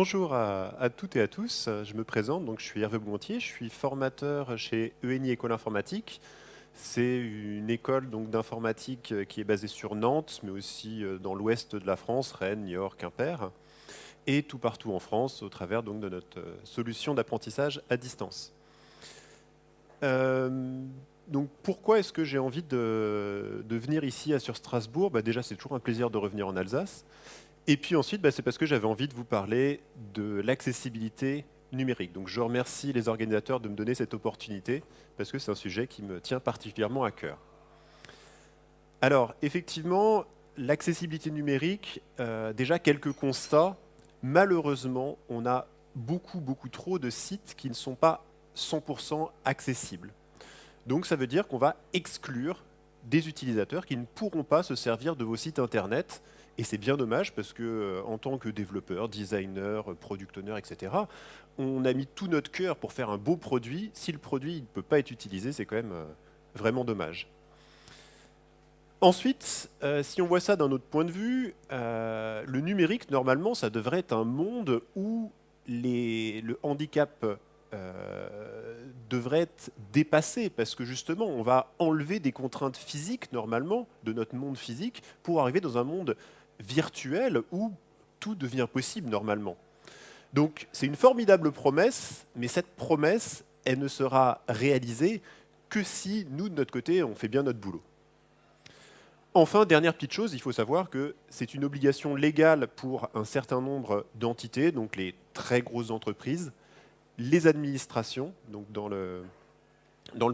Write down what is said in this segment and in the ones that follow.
Bonjour à toutes et à tous, je me présente, donc je suis Hervé Gontier, je suis formateur chez ENI École Informatique. C'est une école donc d'informatique qui est basée sur Nantes, mais aussi dans l'ouest de la France, Rennes, Niort, Quimper, et tout partout en France au travers donc de notre solution d'apprentissage à distance. Euh, donc pourquoi est-ce que j'ai envie de venir ici sur Strasbourg? Déjà, c'est toujours un plaisir de revenir en Alsace. Et puis ensuite, c'est parce que j'avais envie de vous parler de l'accessibilité numérique. Donc je remercie les organisateurs de me donner cette opportunité, parce que c'est un sujet qui me tient particulièrement à cœur. Alors, effectivement, l'accessibilité numérique, déjà quelques constats. Malheureusement, on a beaucoup trop de sites qui ne sont pas 100% accessibles. Donc ça veut dire qu'on va exclure des utilisateurs qui ne pourront pas se servir de vos sites internet. Et c'est bien dommage parce que en tant que développeur, designer, product owner, etc., on a mis tout notre cœur pour faire un beau produit. Si le produit ne peut pas être utilisé, c'est quand même vraiment dommage. Ensuite, si on voit ça d'un autre point de vue, le numérique, normalement, ça devrait être un monde où le handicap devrait être dépassé, parce que justement, on va enlever des contraintes physiques, normalement, de notre monde physique, pour arriver dans un monde virtuel où tout devient possible, normalement. Donc, c'est une formidable promesse, mais cette promesse, elle ne sera réalisée que si, nous, de notre côté, on fait bien notre boulot. Enfin, dernière petite chose, il faut savoir que c'est une obligation légale pour un certain nombre d'entités, donc les très grosses entreprises, les administrations, donc dans le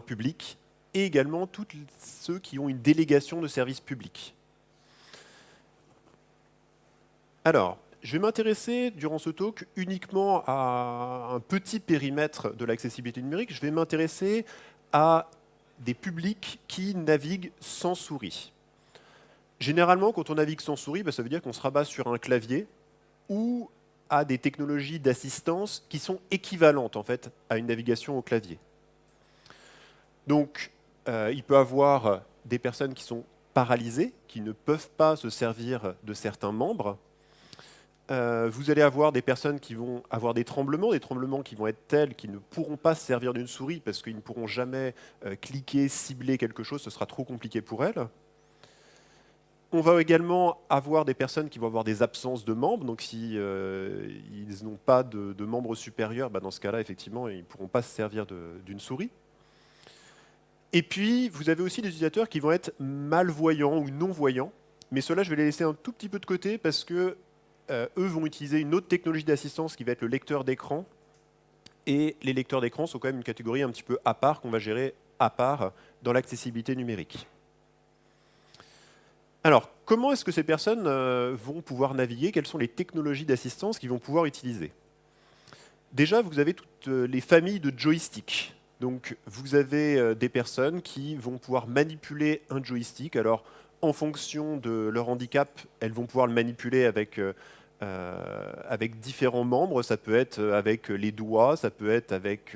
public, et également tous ceux qui ont une délégation de services publics. Alors, je vais m'intéresser durant ce talk uniquement à un petit périmètre de l'accessibilité numérique. Je vais m'intéresser à des publics qui naviguent sans souris. Généralement, quand on navigue sans souris, ça veut dire qu'on se rabat sur un clavier ou à des technologies d'assistance qui sont équivalentes en fait à une navigation au clavier. Donc, il peut y avoir des personnes qui sont paralysées, qui ne peuvent pas se servir de certains membres. Vous allez avoir des personnes qui vont avoir des tremblements qui vont être tels qu'ils ne pourront pas se servir d'une souris parce qu'ils ne pourront jamais cliquer, cibler quelque chose, ce sera trop compliqué pour elles. On va également avoir des personnes qui vont avoir des absences de membres, donc si ils n'ont pas de membres supérieurs, dans ce cas-là, effectivement, ils ne pourront pas se servir d'une souris. Et puis, vous avez aussi des utilisateurs qui vont être malvoyants ou non-voyants, mais cela, je vais les laisser un tout petit peu de côté parce que eux vont utiliser une autre technologie d'assistance qui va être le lecteur d'écran. Et les lecteurs d'écran sont quand même une catégorie un petit peu à part qu'on va gérer à part dans l'accessibilité numérique. Alors, comment est-ce que ces personnes vont pouvoir naviguer? Quelles sont les technologies d'assistance qu'ils vont pouvoir utiliser? Déjà, vous avez toutes les familles de joysticks. Donc, vous avez des personnes qui vont pouvoir manipuler un joystick. Alors, en fonction de leur handicap, elles vont pouvoir le manipuler avec différents membres. Ça peut être avec les doigts, ça peut être avec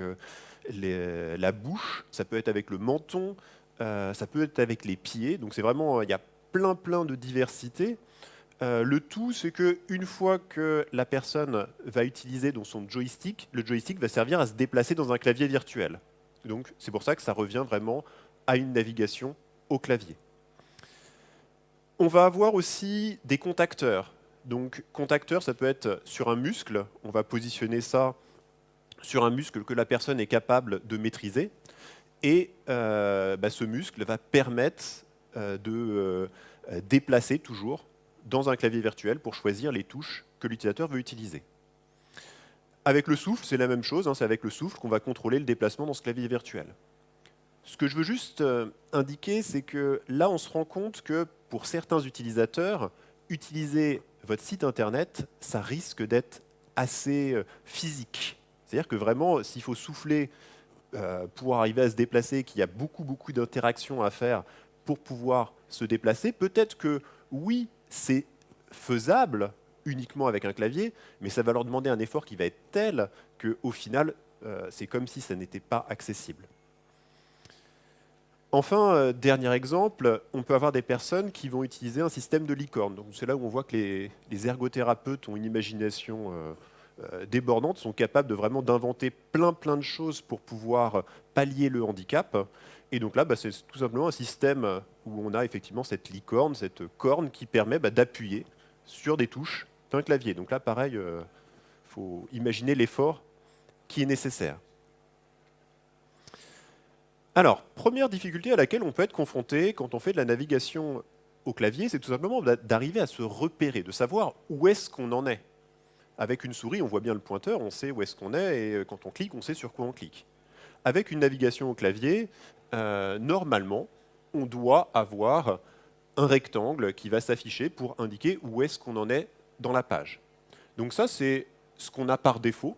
la bouche, ça peut être avec le menton, ça peut être avec les pieds. Donc, c'est vraiment, il y a plein de diversité. Le tout, c'est qu'une fois que la personne va utiliser son joystick, le joystick va servir à se déplacer dans un clavier virtuel. Donc, c'est pour ça que ça revient vraiment à une navigation au clavier. On va avoir aussi des contacteurs. Donc, contacteur, ça peut être sur un muscle. On va positionner ça sur un muscle que la personne est capable de maîtriser. Et ce muscle va permettre de déplacer toujours dans un clavier virtuel pour choisir les touches que l'utilisateur veut utiliser. Avec le souffle, c'est la même chose, c'est avec le souffle qu'on va contrôler le déplacement dans ce clavier virtuel. Ce que je veux juste indiquer, c'est que là, on se rend compte que pour certains utilisateurs, utiliser votre site internet, ça risque d'être assez physique. C'est-à-dire que vraiment, s'il faut souffler pour arriver à se déplacer, qu'il y a beaucoup d'interactions à faire pour pouvoir se déplacer, peut-être que oui, c'est faisable uniquement avec un clavier, mais ça va leur demander un effort qui va être tel qu'au final, c'est comme si ça n'était pas accessible. Enfin, dernier exemple, on peut avoir des personnes qui vont utiliser un système de licorne. Donc c'est là où on voit que les ergothérapeutes ont une imagination débordantes sont capables de vraiment d'inventer plein de choses pour pouvoir pallier le handicap. Et donc là, c'est tout simplement un système où on a effectivement cette licorne, cette corne qui permet d'appuyer sur des touches d'un clavier. Donc là, pareil, il faut imaginer l'effort qui est nécessaire. Alors, première difficulté à laquelle on peut être confronté quand on fait de la navigation au clavier, c'est tout simplement d'arriver à se repérer, de savoir où est-ce qu'on en est. Avec une souris, on voit bien le pointeur, on sait où est-ce qu'on est, et quand on clique, on sait sur quoi on clique. Avec une navigation au clavier, normalement, on doit avoir un rectangle qui va s'afficher pour indiquer où est-ce qu'on en est dans la page. Donc ça, c'est ce qu'on a par défaut,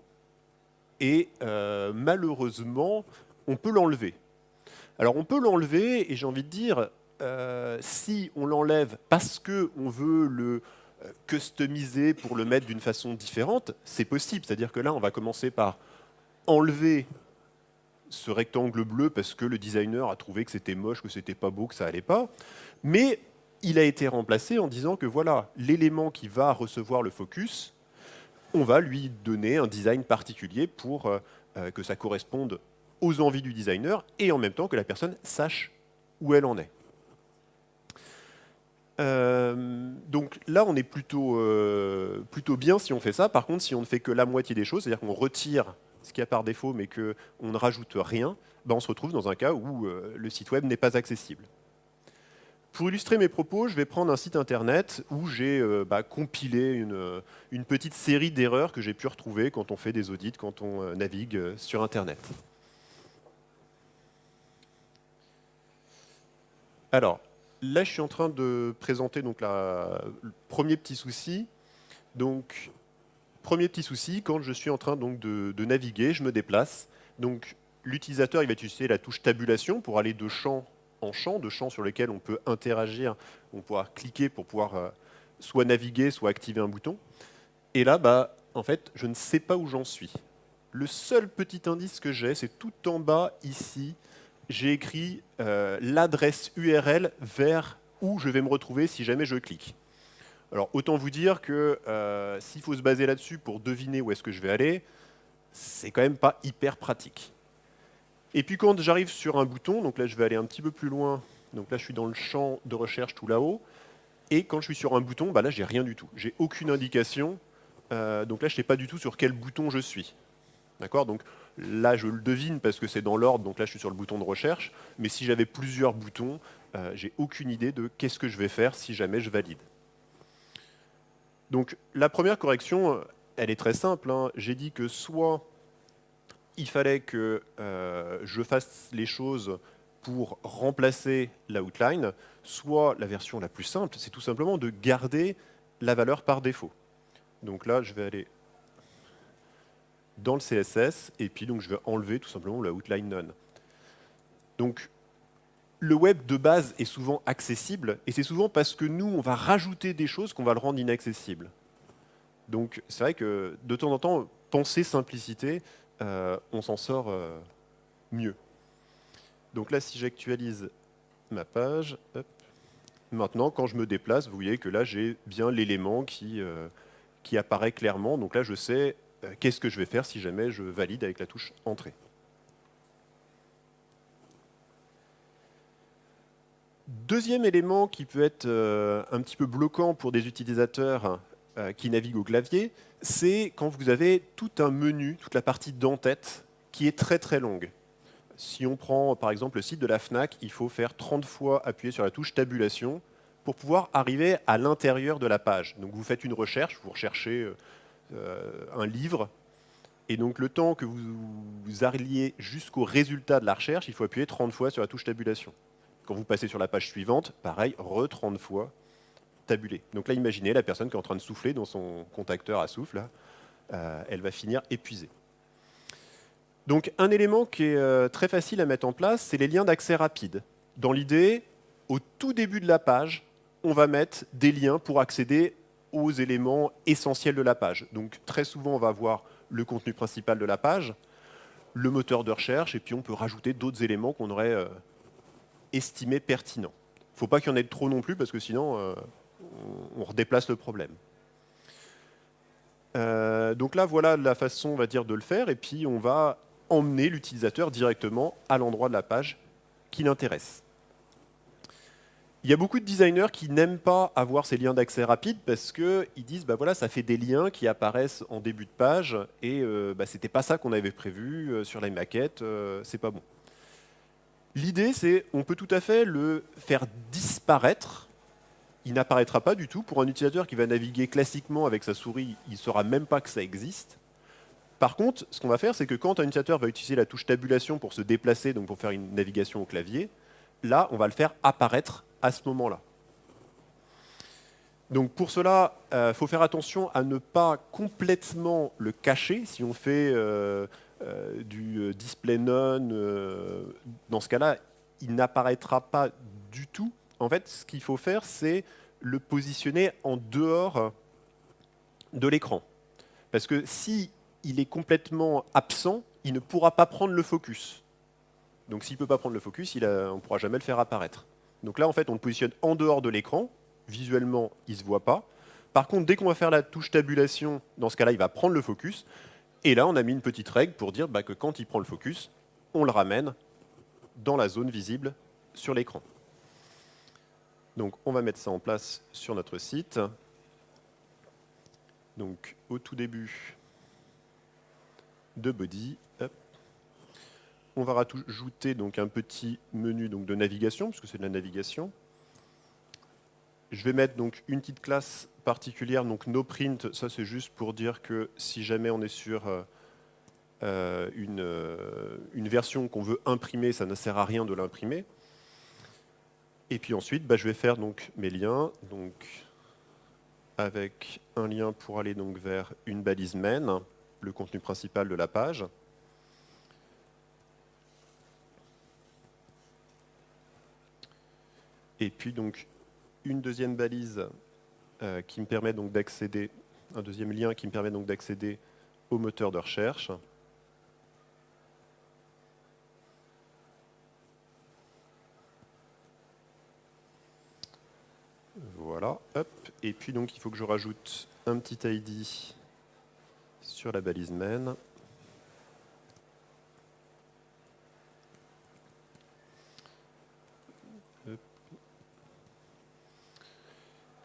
et malheureusement, on peut l'enlever. Alors on peut l'enlever, et j'ai envie de dire, si on l'enlève parce qu'on veut le customiser pour le mettre d'une façon différente, c'est possible. C'est-à-dire que là, on va commencer par enlever ce rectangle bleu parce que le designer a trouvé que c'était moche, que c'était pas beau, que ça allait pas. Mais il a été remplacé en disant que voilà, l'élément qui va recevoir le focus, on va lui donner un design particulier pour que ça corresponde aux envies du designer et en même temps que la personne sache où elle en est. Donc là, on est plutôt bien si on fait ça. Par contre, si on ne fait que la moitié des choses, c'est-à-dire qu'on retire ce qu'il y a par défaut, mais qu'on ne rajoute rien, on se retrouve dans un cas où le site web n'est pas accessible. Pour illustrer mes propos, je vais prendre un site internet où j'ai compilé une petite série d'erreurs que j'ai pu retrouver quand on fait des audits, quand on navigue sur Internet. Alors, là, je suis en train de présenter donc, le premier petit souci. Donc, premier petit souci, quand je suis en train donc, de naviguer, je me déplace. Donc, l'utilisateur il va utiliser la touche tabulation pour aller de champ en champ, de champs sur lesquels on peut interagir, on pourra cliquer pour pouvoir soit naviguer, soit activer un bouton. Et là, en fait, je ne sais pas où j'en suis. Le seul petit indice que j'ai, c'est tout en bas, ici, j'ai écrit l'adresse URL vers où je vais me retrouver si jamais je clique. Alors, autant vous dire que s'il faut se baser là-dessus pour deviner où est-ce que je vais aller, c'est quand même pas hyper pratique. Et puis quand j'arrive sur un bouton, donc là je vais aller un petit peu plus loin, donc là je suis dans le champ de recherche tout là-haut, et quand je suis sur un bouton, là j'ai rien du tout, j'ai aucune indication, donc là je ne sais pas du tout sur quel bouton je suis. D'accord? Donc là je le devine parce que c'est dans l'ordre, donc là je suis sur le bouton de recherche, mais si j'avais plusieurs boutons, j'ai aucune idée de qu'est-ce que je vais faire si jamais je valide. Donc la première correction, elle est très simple, hein. J'ai dit que soit il fallait que je fasse les choses pour remplacer la outline, soit la version la plus simple, c'est tout simplement de garder la valeur par défaut. Donc là, je vais aller dans le CSS, et puis donc, je vais enlever tout simplement la outline none. Donc, le web de base est souvent accessible, et c'est souvent parce que nous, on va rajouter des choses qu'on va le rendre inaccessible. Donc, c'est vrai que de temps en temps, penser simplicité, on s'en sort mieux. Donc là, si j'actualise ma page, hop, maintenant, quand je me déplace, vous voyez que là, j'ai bien l'élément qui apparaît clairement. Donc là, je sais qu'est-ce que je vais faire si jamais je valide avec la touche Entrée. Deuxième élément qui peut être un petit peu bloquant pour des utilisateurs qui naviguent au clavier, c'est quand vous avez tout un menu, toute la partie d'en-tête, qui est très longue. Si on prend par exemple le site de la FNAC, il faut faire 30 fois appuyer sur la touche tabulation pour pouvoir arriver à l'intérieur de la page. Donc vous faites une recherche, vous recherchez un livre, et donc le temps que vous arriviez jusqu'au résultat de la recherche, il faut appuyer 30 fois sur la touche tabulation. Quand vous passez sur la page suivante, pareil, 30 fois tabuler. Donc là, imaginez la personne qui est en train de souffler dans son contacteur à souffle, là, elle va finir épuisée. Donc un élément qui est très facile à mettre en place, c'est les liens d'accès rapide. Dans l'idée, au tout début de la page, on va mettre des liens pour accéder aux éléments essentiels de la page. Donc très souvent, on va avoir le contenu principal de la page, le moteur de recherche, et puis on peut rajouter d'autres éléments qu'on aurait estimés pertinents. Il ne faut pas qu'il y en ait trop non plus, parce que sinon, on redéplace le problème. Donc là, voilà la façon, on va dire, de le faire. Et puis, on va emmener l'utilisateur directement à l'endroit de la page qui l'intéresse. Il y a beaucoup de designers qui n'aiment pas avoir ces liens d'accès rapides parce qu'ils disent, bah voilà, ça fait des liens qui apparaissent en début de page et c'était pas ça qu'on avait prévu sur la maquette, c'est pas bon. L'idée, c'est on peut tout à fait le faire disparaître. Il n'apparaîtra pas du tout. Pour un utilisateur qui va naviguer classiquement avec sa souris, il ne saura même pas que ça existe. Par contre, ce qu'on va faire, c'est que quand un utilisateur va utiliser la touche tabulation pour se déplacer, donc pour faire une navigation au clavier, là, on va le faire apparaître à ce moment-là. Donc pour cela, il faut faire attention à ne pas complètement le cacher. Si on fait du display none, dans ce cas-là, il n'apparaîtra pas du tout. En fait, ce qu'il faut faire, c'est le positionner en dehors de l'écran. Parce que si il est complètement absent, il ne pourra pas prendre le focus. Donc s'il ne peut pas prendre le focus, on ne pourra jamais le faire apparaître. Donc là, en fait, on le positionne en dehors de l'écran. Visuellement, il ne se voit pas. Par contre, dès qu'on va faire la touche tabulation, dans ce cas-là, il va prendre le focus. Et là, on a mis une petite règle pour dire que quand il prend le focus, on le ramène dans la zone visible sur l'écran. Donc on va mettre ça en place sur notre site. Donc au tout début de body, hop, on va rajouter donc un petit menu donc de navigation, puisque c'est de la navigation. Je vais mettre donc une petite classe particulière, donc noPrint. Ça c'est juste pour dire que si jamais on est sur une version qu'on veut imprimer, ça ne sert à rien de l'imprimer. Et puis ensuite, je vais faire donc mes liens, donc avec un lien pour aller donc vers une balise main, le contenu principal de la page. Et puis donc une deuxième balise qui me permet donc d'accéder, un deuxième lien qui me permet donc d'accéder au moteur de recherche. Voilà, hop. Et puis donc il faut que je rajoute un petit ID sur la balise main.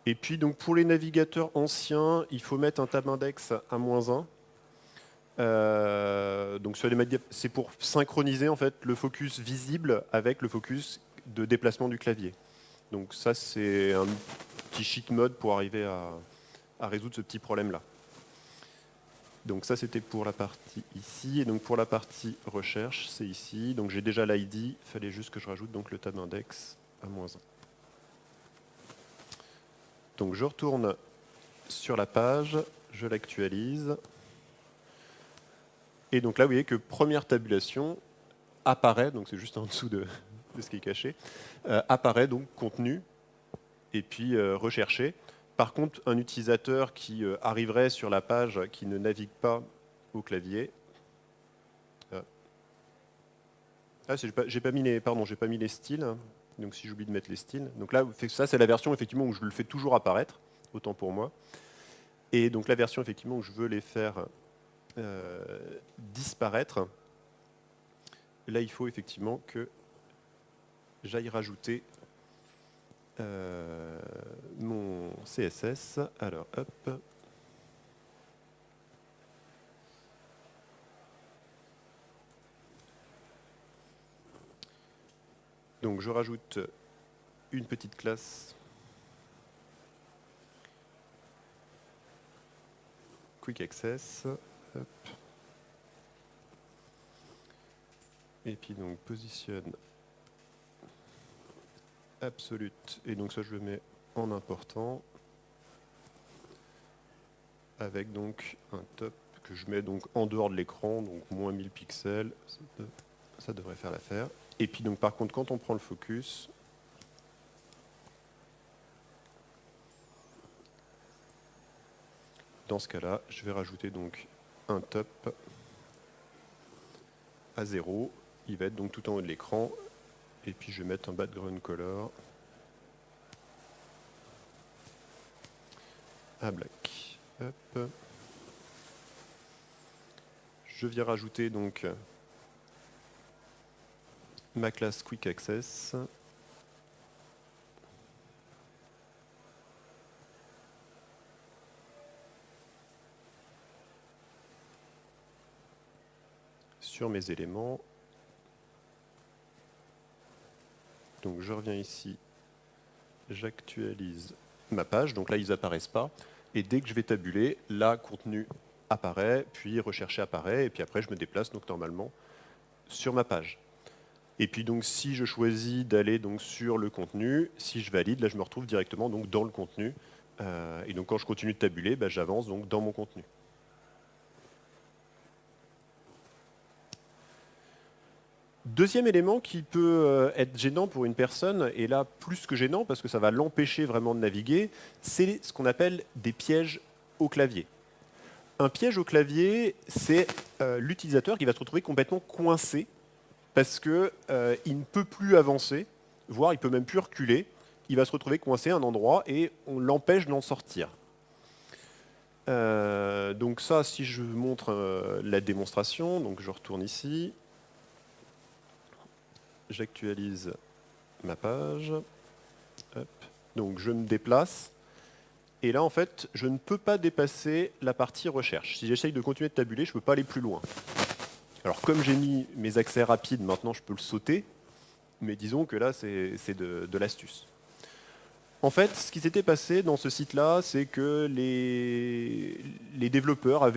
Et puis donc pour les navigateurs anciens, il faut mettre un tab index à -1. Donc c'est pour synchroniser en fait le focus visible avec le focus de déplacement du clavier. Donc ça c'est un petit cheat mode pour arriver à résoudre ce petit problème-là. Donc ça c'était pour la partie ici, et donc pour la partie recherche, c'est ici. Donc j'ai déjà l'ID, il fallait juste que je rajoute donc le tab index à -1. Donc je retourne sur la page, je l'actualise. Et donc là, vous voyez que première tabulation apparaît, donc c'est juste en dessous de ce qui est caché, apparaît donc contenu et puis recherché. Par contre, un utilisateur qui arriverait sur la page qui ne navigue pas au clavier. J'ai pas mis les styles. Donc si j'oublie de mettre les styles. Donc là, ça c'est la version effectivement où je le fais toujours apparaître, autant pour moi. Et donc la version effectivement où je veux les faire disparaître, là il faut effectivement que j'aille rajouter mon CSS. Alors hop. Donc je rajoute une petite classe Quick Access. Hop. Et puis donc positionne absolute. Et donc ça je le mets en important. Avec donc un top que je mets donc en dehors de l'écran, donc moins 1000 pixels. Ça devrait faire l'affaire. Et puis donc par contre quand on prend le focus, dans ce cas-là, je vais rajouter donc un top à 0. Il va être donc tout en haut de l'écran. Et puis je vais mettre un background color à black. Hop. je viens rajouter donc ma classe Quick Access. Sur mes éléments. Donc je reviens ici, j'actualise ma page, donc là ils n'apparaissent pas, et dès que je vais tabuler, là contenu apparaît, puis rechercher apparaît, et puis après je me déplace donc normalement sur ma page. Et puis donc si je choisis d'aller donc sur le contenu, si je valide, là je me retrouve directement donc dans le contenu, et donc quand je continue de tabuler, bah, j'avance donc dans mon contenu. Deuxième élément qui peut être gênant pour une personne, et là plus que gênant parce que ça va l'empêcher vraiment de naviguer, c'est ce qu'on appelle des pièges au clavier. Un piège au clavier, c'est l'utilisateur qui va se retrouver complètement coincé parce qu'il ne peut plus avancer, voire il peut même plus reculer. Il va se retrouver coincé à un endroit et on l'empêche d'en sortir. Donc ça, si je vous montre la démonstration, donc je retourne ici. J'actualise ma page. Hop. Donc je me déplace. Et là, en fait, je ne peux pas dépasser la partie recherche. Si j'essaye de continuer de tabuler, je ne peux pas aller plus loin. Alors comme j'ai mis mes accès rapides, maintenant je peux le sauter. Mais disons que là, c'est de l'astuce. En fait, ce qui s'était passé dans ce site-là, c'est que les développeurs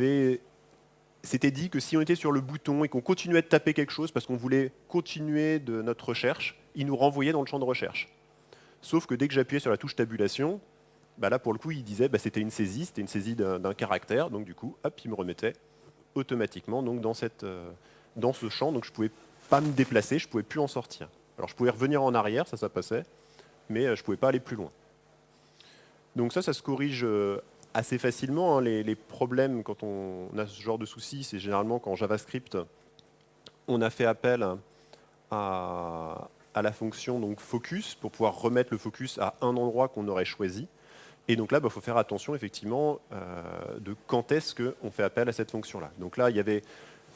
s'étaient dit que si on était sur le bouton et qu'on continuait de taper quelque chose parce qu'on voulait continuer de notre recherche, ils nous renvoyaient dans le champ de recherche. Sauf que dès que j'appuyais sur la touche tabulation, bah là pour le coup il disait bah, c'était une saisie d'un caractère, donc du coup hop, il me remettait automatiquement donc, dans ce champ, donc je ne pouvais pas me déplacer, je ne pouvais plus en sortir. Alors je pouvais revenir en arrière, ça passait, mais je ne pouvais pas aller plus loin. Donc ça se corrige assez facilement. Hein. Les problèmes, quand on a ce genre de soucis, c'est généralement quand en JavaScript, on a fait appel à la fonction donc, focus pour pouvoir remettre le focus à un endroit qu'on aurait choisi. Et donc là, il faut faire attention effectivement de quand est-ce qu'on fait appel à cette fonction-là. Donc là, il y avait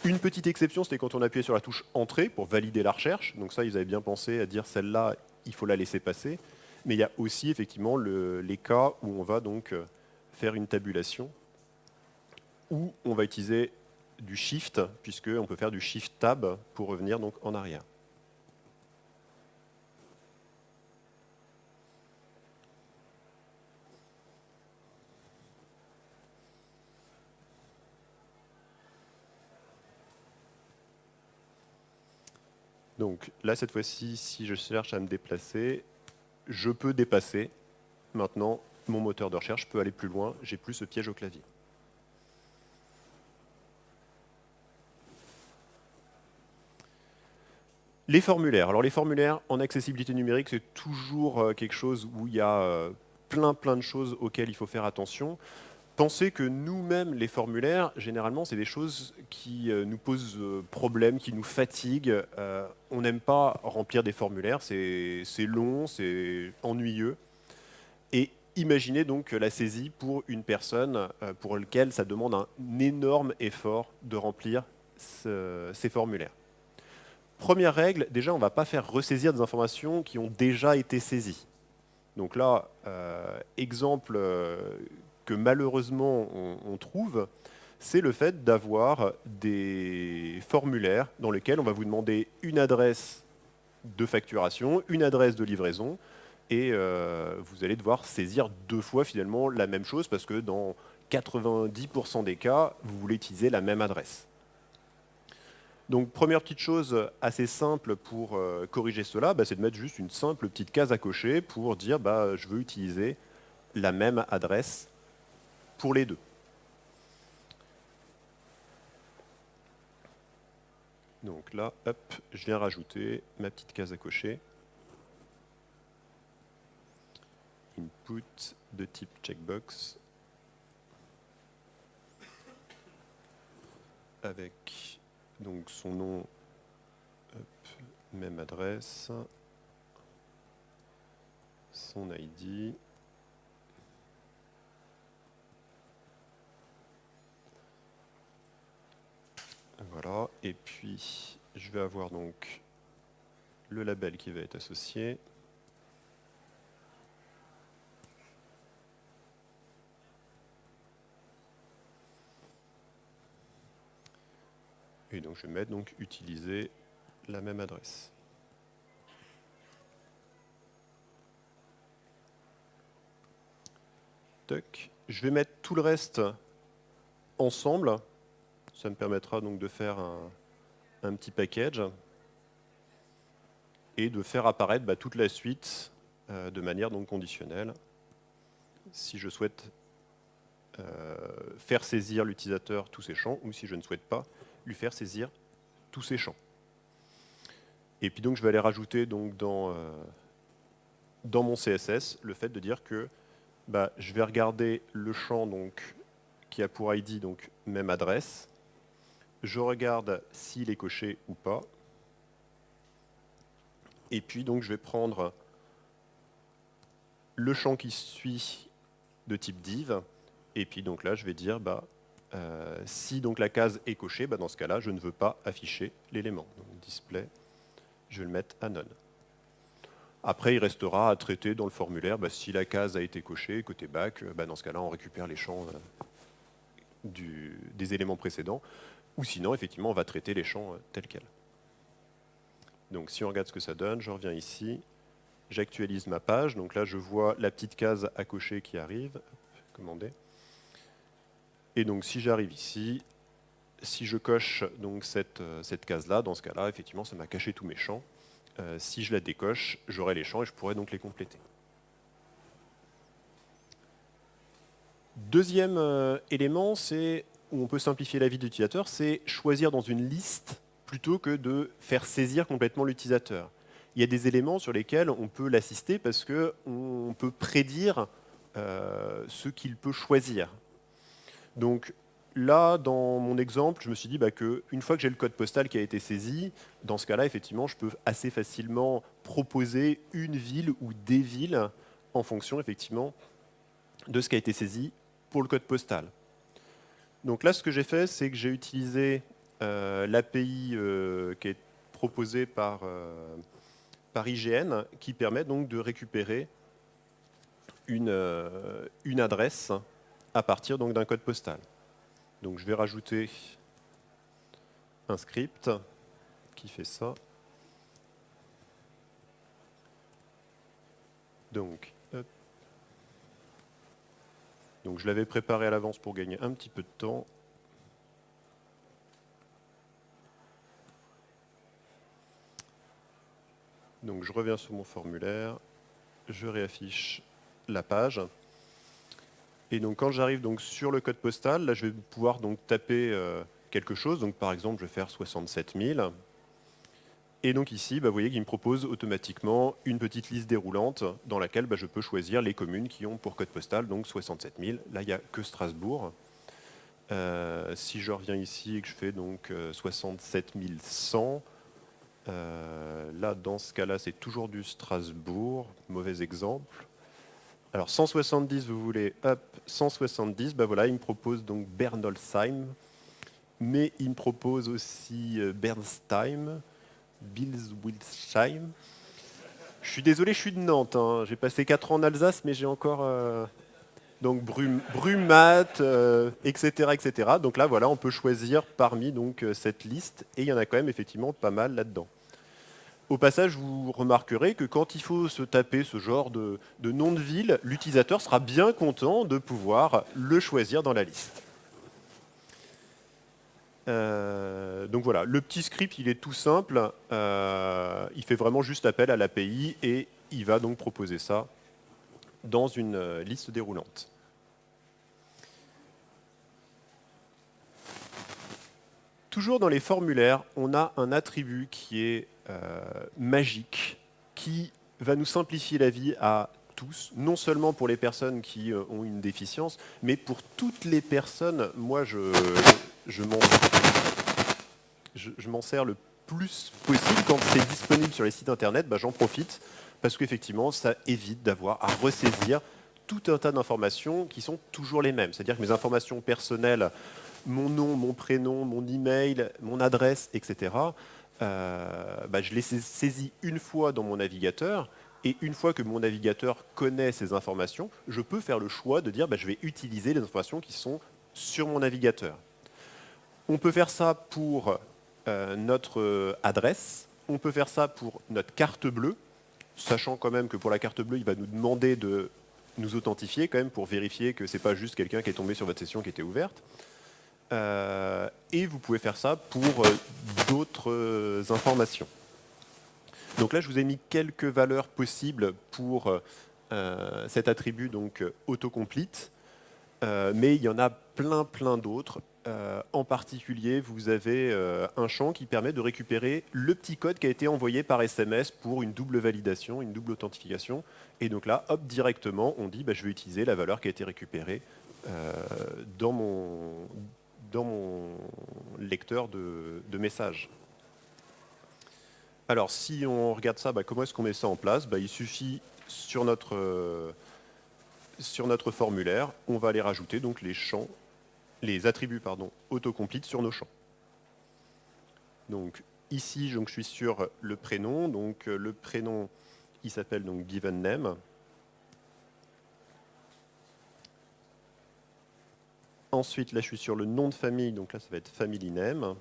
une petite exception, c'était quand on appuyait sur la touche Entrée pour valider la recherche. Donc ça, ils avaient bien pensé à dire celle-là, il faut la laisser passer. Mais il y a aussi effectivement les cas où on va donc faire une tabulation, où on va utiliser du Shift, puisqu'on peut faire du Shift Tab pour revenir donc en arrière. Donc là, cette fois-ci, si je cherche à me déplacer, je peux dépasser. Maintenant, mon moteur de recherche peut aller plus loin. J'ai plus ce piège au clavier. Les formulaires. Alors les formulaires en accessibilité numérique, c'est toujours quelque chose où il y a plein de choses auxquelles il faut faire attention. Pensez que nous-mêmes, les formulaires, généralement, c'est des choses qui nous posent problème, qui nous fatiguent. On n'aime pas remplir des formulaires, c'est long, c'est ennuyeux. Et imaginez donc la saisie pour une personne pour laquelle ça demande un énorme effort de remplir ces formulaires. Première règle, déjà, on ne va pas faire ressaisir des informations qui ont déjà été saisies. Donc là, exemple que malheureusement on trouve, c'est le fait d'avoir des formulaires dans lesquels on va vous demander une adresse de facturation, une adresse de livraison, et vous allez devoir saisir 2 fois finalement la même chose parce que dans 90% des cas, vous voulez utiliser la même adresse. Donc première petite chose assez simple pour corriger cela, c'est de mettre juste une simple petite case à cocher pour dire je veux utiliser la même adresse pour les deux. Donc là, hop, je viens rajouter ma petite case à cocher. Input de type checkbox avec donc son nom, hop, même adresse, son ID. Voilà, et puis je vais avoir donc le label qui va être associé. Et donc je vais mettre donc utiliser la même adresse. Toc. Je vais mettre tout le reste ensemble. Ça me permettra donc de faire un petit package et de faire apparaître toute la suite de manière donc conditionnelle. Si je souhaite faire saisir l'utilisateur tous ces champs, ou si je ne souhaite pas lui faire saisir tous ces champs. Et puis donc je vais aller rajouter donc dans mon CSS le fait de dire que je vais regarder le champ donc, qui a pour ID donc même adresse. Je regarde s'il est coché ou pas. Et puis donc je vais prendre le champ qui suit de type div. Et puis donc là je vais dire si donc la case est cochée, dans ce cas-là je ne veux pas afficher l'élément. Donc display, je vais le mettre à none. Après, il restera à traiter dans le formulaire si la case a été cochée côté back. Dans ce cas-là, on récupère les champs des éléments précédents. Ou sinon, effectivement, on va traiter les champs tels quels. Donc, si on regarde ce que ça donne, je reviens ici. J'actualise ma page. Donc là, je vois la petite case à cocher qui arrive. Commander. Et donc, si j'arrive ici, si je coche donc cette case-là, dans ce cas-là, effectivement, ça m'a caché tous mes champs. Si je la décoche, j'aurai les champs et je pourrai donc les compléter. Deuxième élément, c'est où on peut simplifier la vie de l'utilisateur, c'est choisir dans une liste plutôt que de faire saisir complètement l'utilisateur. Il y a des éléments sur lesquels on peut l'assister parce qu'on peut prédire ce qu'il peut choisir. Donc, là, dans mon exemple, je me suis dit qu'une fois que j'ai le code postal qui a été saisi, dans ce cas-là, effectivement, je peux assez facilement proposer une ville ou des villes en fonction, effectivement, de ce qui a été saisi pour le code postal. Donc là, ce que j'ai fait, c'est que j'ai utilisé l'API qui est proposée par IGN, qui permet donc de récupérer une adresse à partir d'un code postal. Donc je vais rajouter un script qui fait ça. Donc je l'avais préparé à l'avance pour gagner un petit peu de temps. Donc je reviens sur mon formulaire, je réaffiche la page. Et donc quand j'arrive sur le code postal, là je vais pouvoir taper quelque chose. Donc par exemple, je vais faire 67 000. Et donc ici, vous voyez qu'il me propose automatiquement une petite liste déroulante dans laquelle je peux choisir les communes qui ont pour code postal donc 67 000. Là, il n'y a que Strasbourg. Si je reviens ici et que je fais donc 67 100, là, dans ce cas-là, c'est toujours du Strasbourg. Mauvais exemple. Alors 170, vous voulez, hop, 170, voilà, il me propose donc Bernolsheim, mais il me propose aussi Bernstein, Bilswilsheim. Je suis désolé, je suis de Nantes, hein. J'ai passé 4 ans en Alsace, mais j'ai encore donc Brumat, etc., etc. Donc là, voilà, on peut choisir parmi cette liste, et il y en a quand même effectivement pas mal là-dedans. Au passage, vous remarquerez que quand il faut se taper ce genre de nom de ville, l'utilisateur sera bien content de pouvoir le choisir dans la liste. Donc voilà, le petit script, il est tout simple. Il fait vraiment juste appel à l'API et il va donc proposer ça dans une liste déroulante. Toujours dans les formulaires, on a un attribut qui est magique, qui va nous simplifier la vie à tous, non seulement pour les personnes qui ont une déficience, mais pour toutes les personnes. Moi, je m'en sers le plus possible quand c'est disponible sur les sites internet. J'en profite parce qu'effectivement, ça évite d'avoir à ressaisir tout un tas d'informations qui sont toujours les mêmes. C'est-à-dire que mes informations personnelles mon nom, mon prénom, mon email, mon adresse, etc., je les saisis une fois dans mon navigateur, et une fois que mon navigateur connaît ces informations, je peux faire le choix de dire je vais utiliser les informations qui sont sur mon navigateur. On peut faire ça pour notre adresse, on peut faire ça pour notre carte bleue, sachant quand même que pour la carte bleue, il va nous demander de nous authentifier quand même pour vérifier que ce n'est pas juste quelqu'un qui est tombé sur votre session qui était ouverte. Et vous pouvez faire ça pour d'autres informations. Donc là, je vous ai mis quelques valeurs possibles pour cet attribut donc autocomplete, mais il y en a plein d'autres. En particulier, vous avez un champ qui permet de récupérer le petit code qui a été envoyé par SMS pour une double validation, une double authentification. Et donc là, hop, directement, on dit je vais utiliser la valeur qui a été récupérée dans mon lecteur de messages. Alors, si on regarde ça, comment est-ce qu'on met ça en place? Il suffit, sur notre formulaire, on va aller rajouter donc les attributs autocomplete sur nos champs. Donc, ici, je suis sur le prénom. Donc, le prénom, il s'appelle donc given name. Ensuite, là, je suis sur le nom de famille. Donc là, ça va être family name.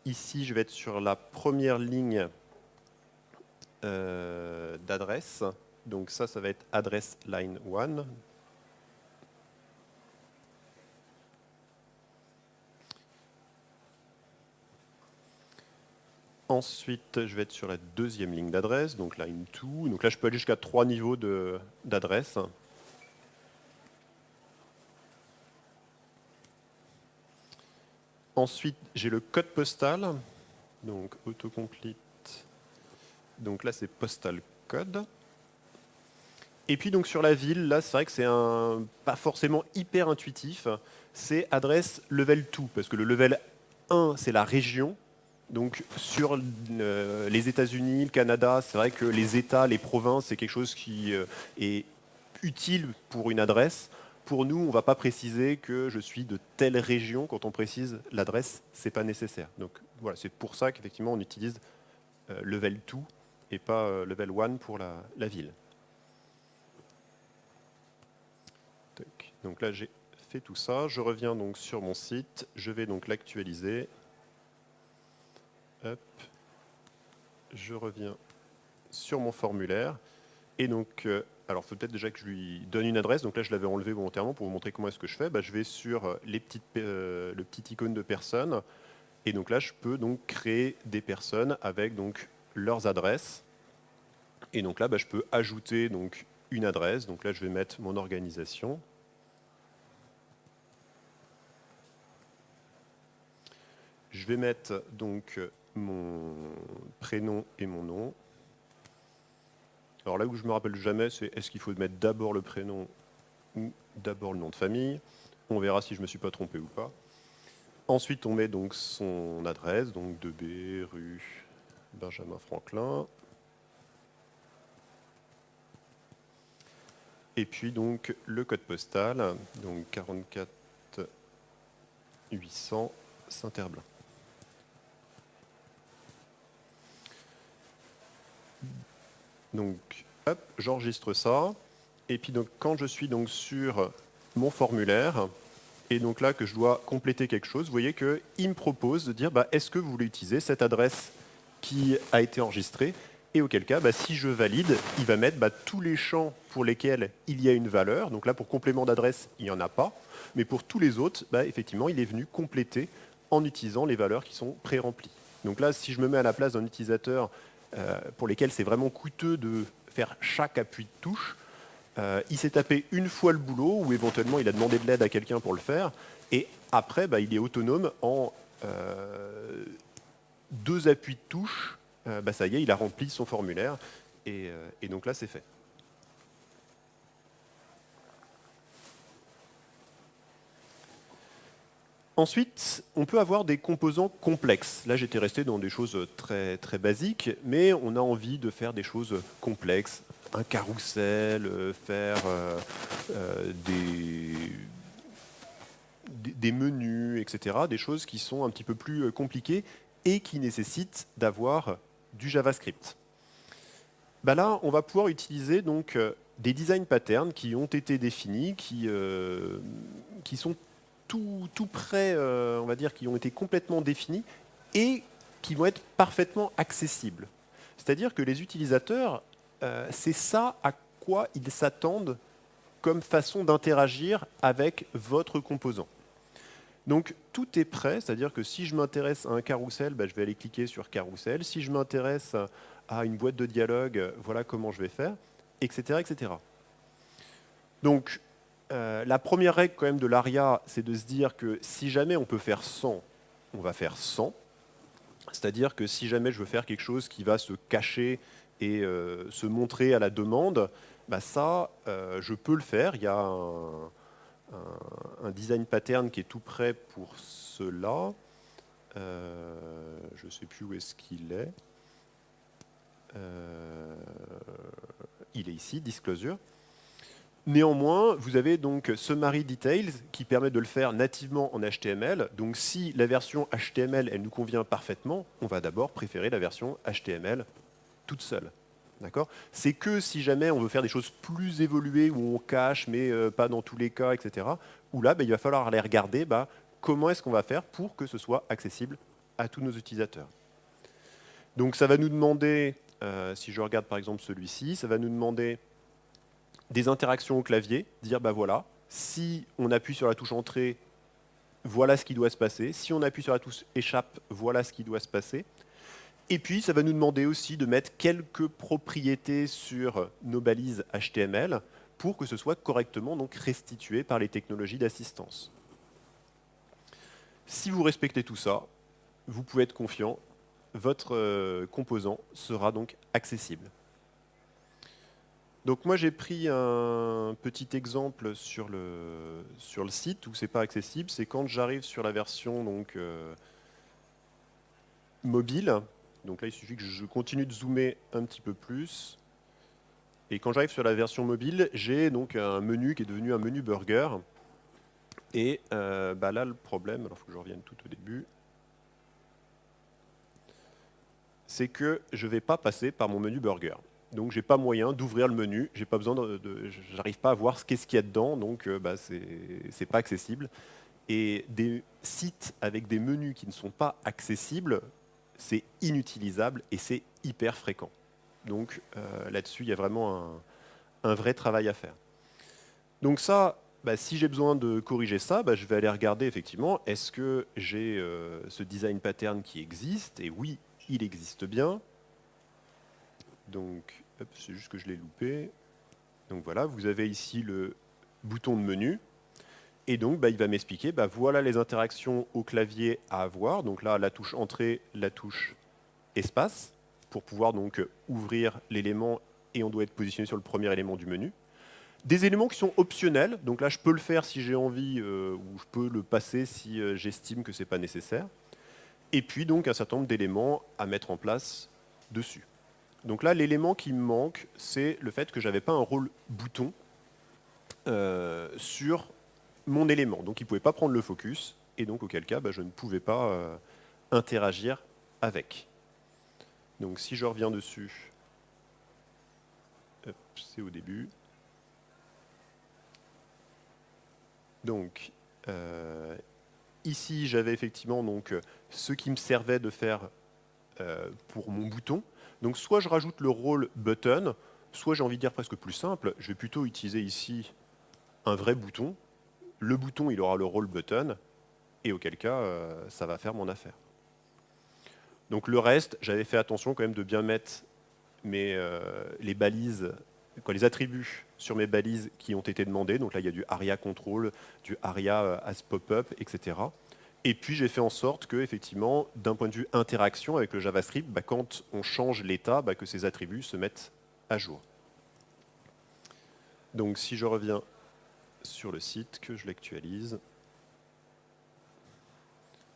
Ici, je vais être sur la première ligne d'adresse. Donc ça va être adresse line 1. Ensuite, je vais être sur la deuxième ligne d'adresse, donc line 2. Donc là, je peux aller jusqu'à 3 niveaux d'adresse. Ensuite, j'ai le code postal, donc autocomplete. Donc là, c'est postal code. Et puis donc sur la ville, là, c'est vrai que c'est pas forcément hyper intuitif. C'est adresse level 2, parce que le level 1, c'est la région. Donc sur les États-Unis, le Canada, c'est vrai que les États, les provinces, c'est quelque chose qui est utile pour une adresse. Pour nous, on ne va pas préciser que je suis de telle région. Quand on précise l'adresse, ce n'est pas nécessaire. Donc voilà, c'est pour ça qu'effectivement, on utilise level 2 et pas level 1 pour la ville. Donc là, j'ai fait tout ça. Je reviens donc sur mon site. Je vais donc l'actualiser. Hop. Je reviens sur mon formulaire. Et donc, alors il faut peut-être déjà que je lui donne une adresse. Donc là, je l'avais enlevé volontairement pour vous montrer comment est-ce que je fais. Je vais sur le petit icône de personnes. Et donc là, je peux donc créer des personnes avec donc leurs adresses. Et donc là, je peux ajouter donc une adresse. Donc là, je vais mettre mon organisation. Je vais mettre donc mon prénom et mon nom. Alors là où je me rappelle jamais, c'est est-ce qu'il faut mettre d'abord le prénom ou d'abord le nom de famille. On verra si je ne me suis pas trompé ou pas. Ensuite, on met donc son adresse, donc 2B, rue Benjamin Franklin. Et puis donc le code postal, donc 44 800 Saint-Herblain. Donc, hop, j'enregistre ça. Et puis donc, quand je suis donc sur mon formulaire, et donc là que je dois compléter quelque chose, vous voyez qu'il me propose de dire est-ce que vous voulez utiliser cette adresse qui a été enregistrée? Et auquel cas, si je valide, il va mettre tous les champs pour lesquels il y a une valeur. Donc là, pour complément d'adresse, il n'y en a pas. Mais pour tous les autres, effectivement, il est venu compléter en utilisant les valeurs qui sont pré-remplies. Donc là, si je me mets à la place d'un utilisateur pour lesquels c'est vraiment coûteux de faire chaque appui de touche, il s'est tapé une fois le boulot, ou éventuellement il a demandé de l'aide à quelqu'un pour le faire, et après, il est autonome en 2 appuis de touche. Ça y est, il a rempli son formulaire, et donc là, c'est fait. Ensuite, on peut avoir des composants complexes. Là, j'étais resté dans des choses très, très basiques, mais on a envie de faire des choses complexes. Un carrousel, faire des menus, etc. Des choses qui sont un petit peu plus compliquées et qui nécessitent d'avoir du JavaScript. Bah là, on va pouvoir utiliser donc des design patterns qui ont été définis, qui sont tout près, on va dire, qui ont été complètement définis et qui vont être parfaitement accessibles. C'est-à-dire que les utilisateurs, c'est ça à quoi ils s'attendent comme façon d'interagir avec votre composant. Donc tout est prêt, c'est-à-dire que si je m'intéresse à un carrousel, bah, je vais aller cliquer sur carrousel. Si je m'intéresse à une boîte de dialogue, voilà comment je vais faire, etc. etc. Donc la première règle quand même de l'ARIA, c'est de se dire que si jamais on peut faire 100, on va faire 100. C'est-à-dire que si jamais je veux faire quelque chose qui va se cacher et se montrer à la demande, bah ça, je peux le faire. Il y a un design pattern qui est tout prêt pour cela. Je ne sais plus où est-ce qu'il est. Il est ici, Disclosure. Néanmoins, vous avez donc Summary Details qui permet de le faire nativement en HTML. Donc si la version HTML, elle nous convient parfaitement, on va d'abord préférer la version HTML toute seule. D'accord ? C'est que si jamais on veut faire des choses plus évoluées, où on cache, mais pas dans tous les cas, etc., où là, il va falloir aller regarder comment est-ce qu'on va faire pour que ce soit accessible à tous nos utilisateurs. Donc ça va nous demander, si je regarde par exemple celui-ci, ça va nous demander des interactions au clavier, dire voilà, si on appuie sur la touche entrée, voilà ce qui doit se passer. Si on appuie sur la touche échappe, voilà ce qui doit se passer. Et puis, ça va nous demander aussi de mettre quelques propriétés sur nos balises HTML pour que ce soit correctement donc restitué par les technologies d'assistance. Si vous respectez tout ça, vous pouvez être confiant, votre composant sera donc accessible. Donc moi j'ai pris un petit exemple sur le site où c'est pas accessible, c'est quand j'arrive sur la version donc, mobile. Donc là il suffit que je continue de zoomer un petit peu plus. Et quand j'arrive sur la version mobile, j'ai donc un menu qui est devenu un menu burger. Et là le problème, alors il faut que je revienne tout au début, c'est que je ne vais pas passer par mon menu burger. Donc j'ai pas moyen d'ouvrir le menu, j'ai pas besoin j'arrive pas à voir qu'est-ce qu'il y a dedans, donc c'est pas accessible. Et des sites avec des menus qui ne sont pas accessibles, c'est inutilisable et c'est hyper fréquent. Donc là-dessus, il y a vraiment un vrai travail à faire. Donc ça, si j'ai besoin de corriger ça, je vais aller regarder effectivement, est-ce que j'ai ce design pattern qui existe? Et oui, il existe bien. Donc, c'est juste que je l'ai loupé. Donc voilà, vous avez ici le bouton de menu. Et donc, il va m'expliquer, voilà les interactions au clavier à avoir. Donc là, la touche entrée, la touche espace, pour pouvoir donc ouvrir l'élément et on doit être positionné sur le premier élément du menu. Des éléments qui sont optionnels. Donc là, je peux le faire si j'ai envie ou je peux le passer si j'estime que ce n'est pas nécessaire. Et puis donc un certain nombre d'éléments à mettre en place dessus. Donc là, l'élément qui me manque, c'est le fait que je n'avais pas un rôle bouton sur mon élément. Donc il ne pouvait pas prendre le focus, et donc auquel cas, je ne pouvais pas interagir avec. Donc si je reviens dessus, c'est au début. Donc ici, j'avais effectivement donc, ce qui me servait de faire pour mon bouton. Donc soit je rajoute le rôle button, soit j'ai envie de dire presque plus simple, je vais plutôt utiliser ici un vrai bouton. Le bouton, il aura le rôle button, et auquel cas, ça va faire mon affaire. Donc le reste, j'avais fait attention quand même de bien mettre les balises, les attributs sur mes balises qui ont été demandés. Donc là, il y a du ARIA control, du ARIA as pop-up, etc. Et puis j'ai fait en sorte que, effectivement, d'un point de vue interaction avec le JavaScript, quand on change l'état, que ces attributs se mettent à jour. Donc si je reviens sur le site, que je l'actualise,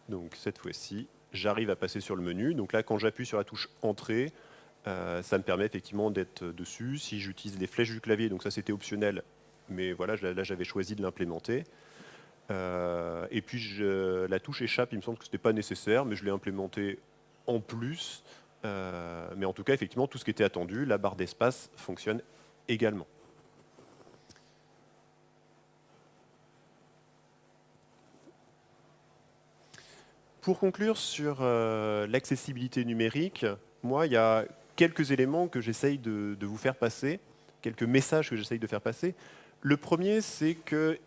donc cette fois-ci, j'arrive à passer sur le menu. Donc là, quand j'appuie sur la touche Entrée, ça me permet effectivement d'être dessus. Si j'utilise les flèches du clavier, donc ça c'était optionnel, mais voilà, là j'avais choisi de l'implémenter. Et puis la touche échappe, il me semble que ce n'était pas nécessaire, mais je l'ai implémenté en plus. Mais en tout cas, effectivement, tout ce qui était attendu, la barre d'espace fonctionne également. Pour conclure sur l'accessibilité numérique, moi, il y a quelques éléments que j'essaye de vous faire passer, quelques messages que j'essaye de faire passer. Le premier, c'est que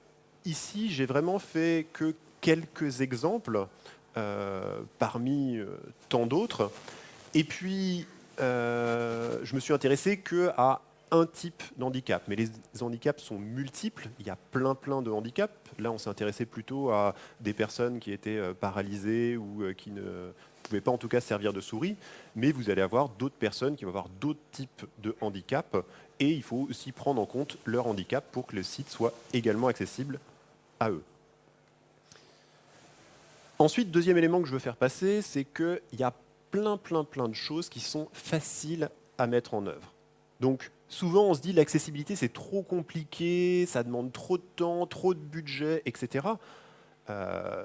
ici, j'ai vraiment fait que quelques exemples parmi tant d'autres. Et puis, je me suis intéressé qu'à un type d'handicap. Mais les handicaps sont multiples. Il y a plein de handicaps. Là, on s'est intéressé plutôt à des personnes qui étaient paralysées ou qui ne pouvaient pas en tout cas servir de souris. Mais vous allez avoir d'autres personnes qui vont avoir d'autres types de handicaps. Et il faut aussi prendre en compte leur handicap pour que le site soit également accessible à eux. Ensuite, deuxième élément que je veux faire passer, c'est qu'il y a plein de choses qui sont faciles à mettre en œuvre. Donc, souvent, on se dit l'accessibilité, c'est trop compliqué, ça demande trop de temps, trop de budget, etc.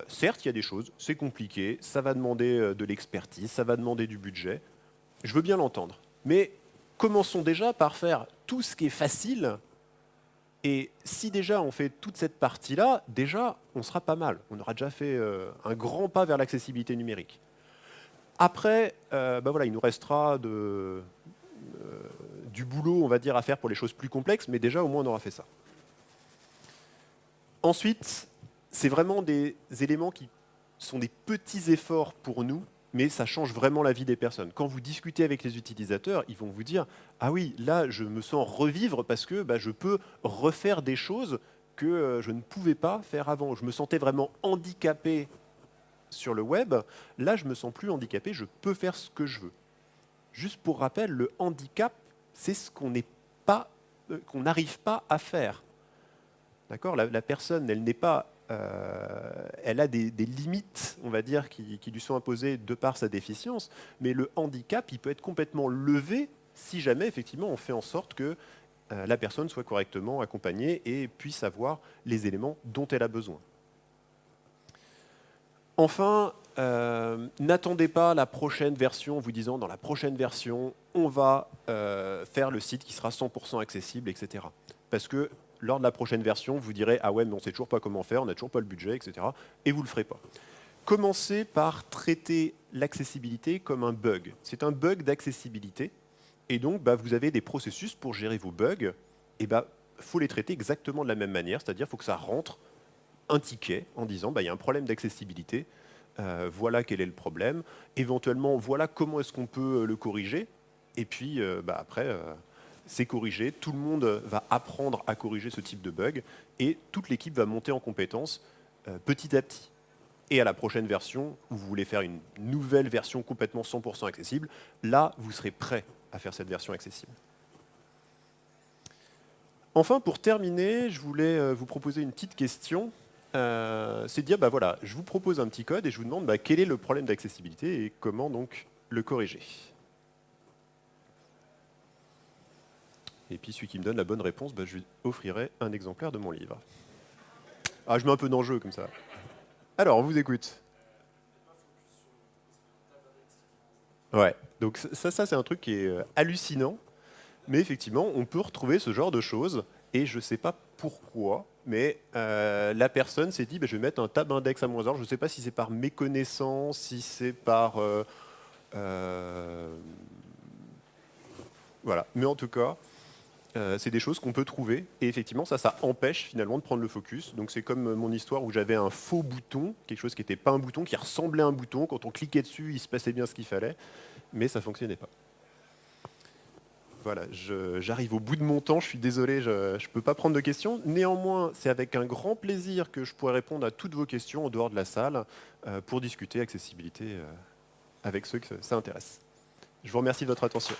Certes, il y a des choses, c'est compliqué, ça va demander de l'expertise, ça va demander du budget. Je veux bien l'entendre. Mais commençons déjà par faire tout ce qui est facile. Et si déjà on fait toute cette partie-là, déjà, on sera pas mal. On aura déjà fait un grand pas vers l'accessibilité numérique. Après, voilà, il nous restera du boulot, on va dire, à faire pour les choses plus complexes, mais déjà, au moins, on aura fait ça. Ensuite, c'est vraiment des éléments qui sont des petits efforts pour nous, mais ça change vraiment la vie des personnes. Quand vous discutez avec les utilisateurs, ils vont vous dire « Ah oui, là, je me sens revivre parce que je peux refaire des choses que je ne pouvais pas faire avant. Je me sentais vraiment handicapé sur le web. Là, je ne me sens plus handicapé, je peux faire ce que je veux. » Juste pour rappel, le handicap, c'est ce qu'on n'arrive pas à faire. D'accord ? La personne, elle n'est pas... elle a des limites, on va dire, qui lui sont imposées de par sa déficience, mais le handicap, il peut être complètement levé si jamais, effectivement, on fait en sorte que la personne soit correctement accompagnée et puisse avoir les éléments dont elle a besoin. Enfin, n'attendez pas la prochaine version en vous disant dans la prochaine version, on va faire le site qui sera 100% accessible, etc. Parce que lors de la prochaine version, vous direz « Ah ouais, mais on ne sait toujours pas comment faire, on n'a toujours pas le budget, etc. » Et vous ne le ferez pas. Commencez par traiter l'accessibilité comme un bug. C'est un bug d'accessibilité. Et donc, vous avez des processus pour gérer vos bugs. Et faut les traiter exactement de la même manière, c'est-à-dire qu'il faut que ça rentre un ticket en disant il y a un problème d'accessibilité, voilà quel est le problème, éventuellement voilà comment est-ce qu'on peut le corriger, et puis après c'est corrigé, tout le monde va apprendre à corriger ce type de bug, et toute l'équipe va monter en compétences petit à petit. Et à la prochaine version, où vous voulez faire une nouvelle version complètement 100% accessible, là vous serez prêt à faire cette version accessible. Enfin, pour terminer, je voulais vous proposer une petite question. C'est de dire, voilà, je vous propose un petit code et je vous demande quel est le problème d'accessibilité et comment donc le corriger. Et puis celui qui me donne la bonne réponse, je lui offrirai un exemplaire de mon livre. Ah, je mets un peu d'enjeu comme ça. Alors, on vous écoute. Ouais, donc ça c'est un truc qui est hallucinant, mais effectivement, on peut retrouver ce genre de choses, et je ne sais pas pourquoi, mais la personne s'est dit, je vais mettre un tab index à -1. Je ne sais pas si c'est par méconnaissance, si c'est par... voilà, mais en tout cas, c'est des choses qu'on peut trouver, et effectivement, ça empêche finalement de prendre le focus. Donc c'est comme mon histoire où j'avais un faux bouton, quelque chose qui n'était pas un bouton, qui ressemblait à un bouton. Quand on cliquait dessus, il se passait bien ce qu'il fallait, mais ça ne fonctionnait pas. Voilà, j'arrive au bout de mon temps, je suis désolé, je ne peux pas prendre de questions. Néanmoins, c'est avec un grand plaisir que je pourrai répondre à toutes vos questions en dehors de la salle pour discuter accessibilité avec ceux que ça intéresse. Je vous remercie de votre attention.